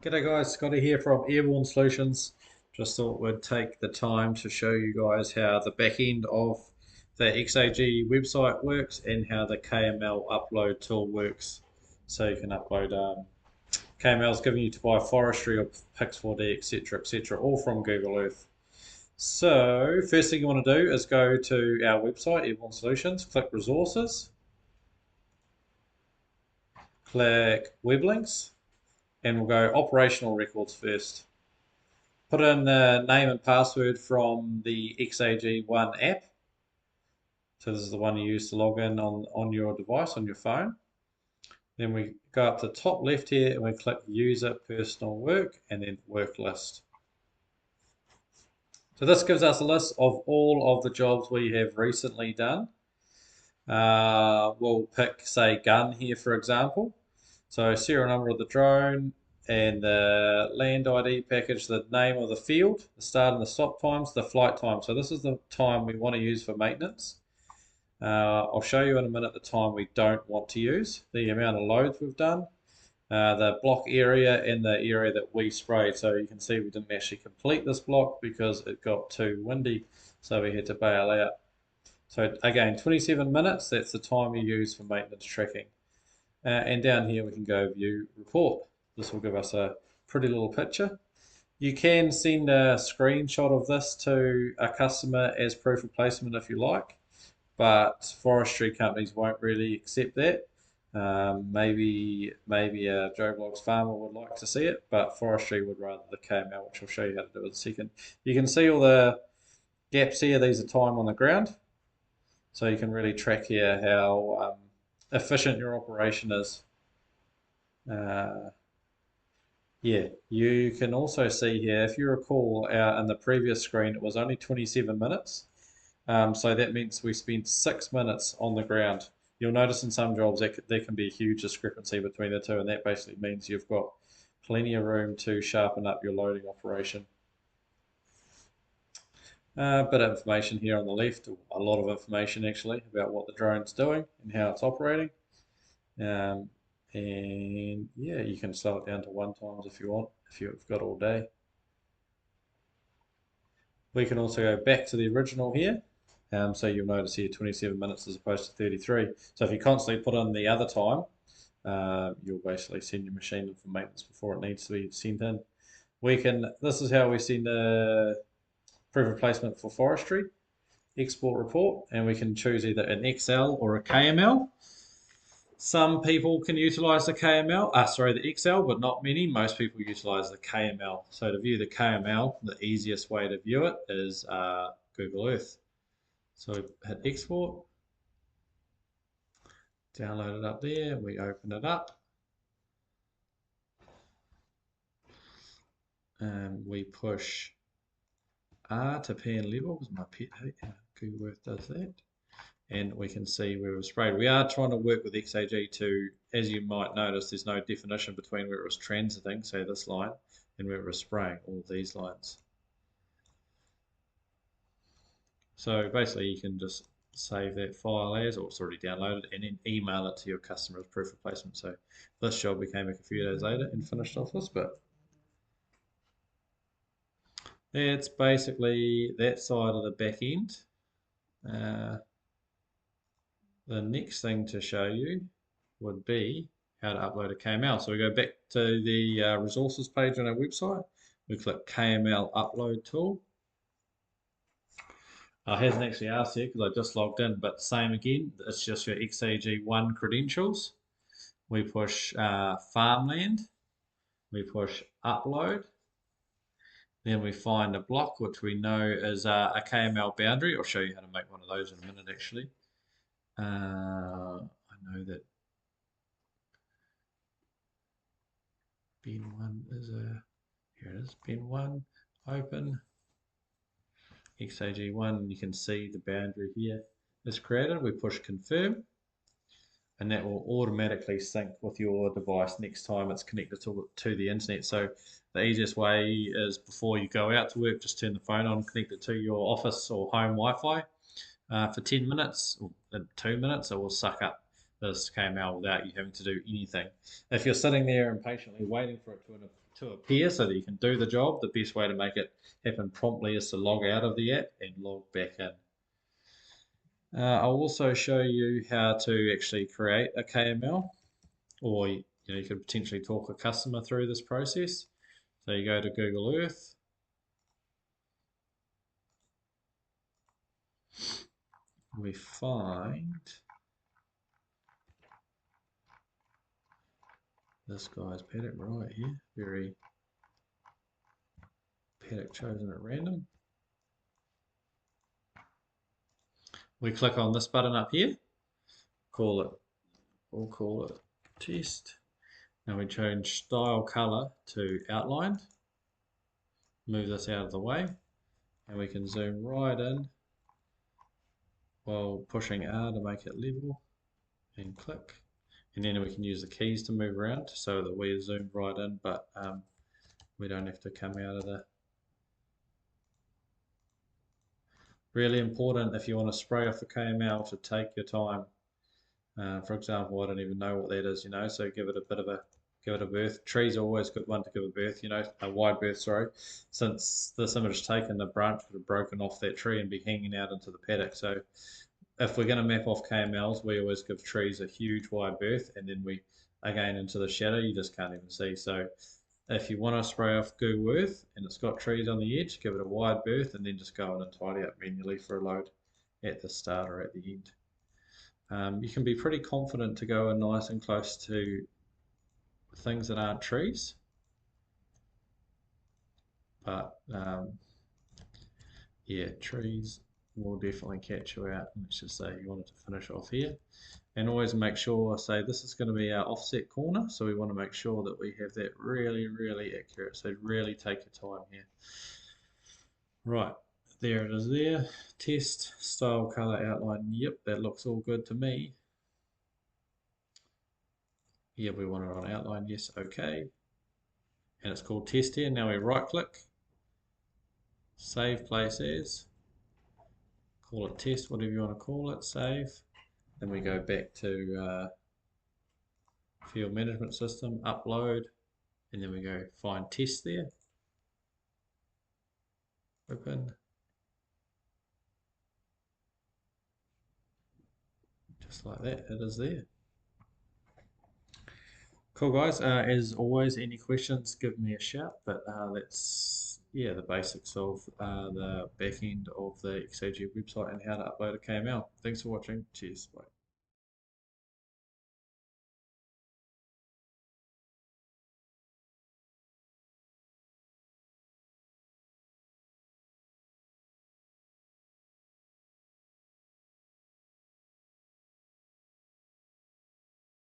G'day guys, Scotty here from Airborne Solutions. Just thought we'd take the time to show you guys how the back end of the XAG website works and how the KML upload tool works. So you can upload KMLs given you to buy forestry or Pix4D, etc., all from Google Earth. So first thing you want to do is go to our website, Airborne Solutions, click Resources, click Web Links, and we'll go Operational Records first. Put in the name and password from the XAG One app. So this is the one you use to log in on your device, on your phone. Then we go up to the top left here and we click User Personal Work and then Work List. So this gives us a list of all of the jobs we have recently done. We'll pick, say, gun here, for example. So serial number of the drone and the land ID package, the name of the field, the start and the stop times, the flight time. So this is the time we want to use for maintenance. I'll show you in a minute the time we don't want to use, the amount of loads we've done, the block area and the area that we sprayed. So you can see we didn't actually complete this block because it got too windy, so we had to bail out. So again, 27 minutes, that's the time you use for maintenance tracking. And down here we can go view report. This will give us a pretty little picture. You can send a screenshot of this to a customer as proof of placement if you like, but forestry companies won't really accept that. Maybe a Joe Blogs farmer would like to see it, but forestry would rather the KML, which I'll show you how to do in a second. You can see all the gaps here. These are time on the ground. So you can really track here how efficient your operation is. Yeah, you can also see here, if you recall, in the previous screen, it was only 27 minutes. So that means we spent 6 minutes on the ground. You'll notice in some jobs that there can be a huge discrepancy between the two, and that basically means you've got plenty of room to sharpen up your loading operation. Bit of information here on the left, a lot of information actually about what the drone's doing and how it's operating. And yeah, you can slow it down to 1 times if you want, if you've got all day. We can also go back to the original here. So you'll notice here 27 minutes as opposed to 33. So if you constantly put in the other time, you'll basically send your machine in for maintenance before it needs to be sent in. This is how we send a proof of placement for forestry, export report, and we can choose either an XL or a KML. Some people can utilize the the XL, but not many. Most people utilize the KML. So to view the KML, the easiest way to view it is Google Earth. So hit export, download it up there, we open it up, and we push R to pan level, because my pet hate Google Earth does that. And we can see where it was sprayed. We are trying to work with XAG to, as you might notice, there's no definition between where it was transiting, say this line, and where it was spraying, all of these lines. So basically you can just save that file as, or it's already downloaded, and then email it to your customer as proof of placement. So this job we came back a few days later and finished off this bit. That's basically that side of the back end. The next thing to show you would be how to upload a KML. So we go back to the resources page on our website. We click KML upload tool. It hasn't actually asked yet because I just logged in, but same again. It's just your XAG One credentials. We push farmland. We push upload. Then we find a block which we know is a KML boundary. I'll show you how to make one of those in a minute actually. I know that bin 1 is here it is, bin 1, open, XAG 1, you can see the boundary here is created. We push confirm, and that will automatically sync with your device next time it's connected to the internet. So the easiest way is before you go out to work, just turn the phone on, connect it to your office or home Wi-Fi for 10 minutes, or 2 minutes, it will suck up this KML without you having to do anything. If you're sitting there impatiently waiting for it to appear so that you can do the job, the best way to make it happen promptly is to log out of the app and log back in. I'll also show you how to actually create a KML, or you could potentially talk a customer through this process. So you go to Google Earth, we find this guy's paddock right here, very paddock chosen at random. We click on this button up here, we'll call it test. Now we change style color to outlined, move this out of the way, and we can zoom right in while pushing R to make it level and click. And then we can use the keys to move around so that we zoom right in, but we don't have to come out of the. Really important if you want to spray off the KML to take your time. For example, I don't even know what that is, so give it a birth. Trees are always a good one to give a birth, a wide birth, sorry. Since this image taken, the branch would have broken off that tree and be hanging out into the paddock. So if we're going to map off KMLs, we always give trees a huge wide berth, and then we, again, into the shadow, you just can't even see. So if you want to spray off Google Earth and it's got trees on the edge, give it a wide berth and then just go in and tidy up manually for a load at the start or at the end. You can be pretty confident to go in nice and close to things that aren't trees, but yeah, trees will definitely catch you out. Let's just say you wanted to finish off here, and always make sure, say this is going to be our offset corner, so we want to make sure that we have that really accurate, so really take your time here. Right, there it is there. Test, style, color, outline. Yep, that looks all good to me. Yeah, we want it on outline. Yes, okay. And it's called test here. Now we right click, save place as, call it test, whatever you want to call it, save. Then we go back to field management system, upload, and then we go find test there. Open. Just like that, it is there. Cool guys, as always, any questions, give me a shout, but that's the basics of the back end of the XAG website and how to upload a KML. Thanks for watching, cheers, bye.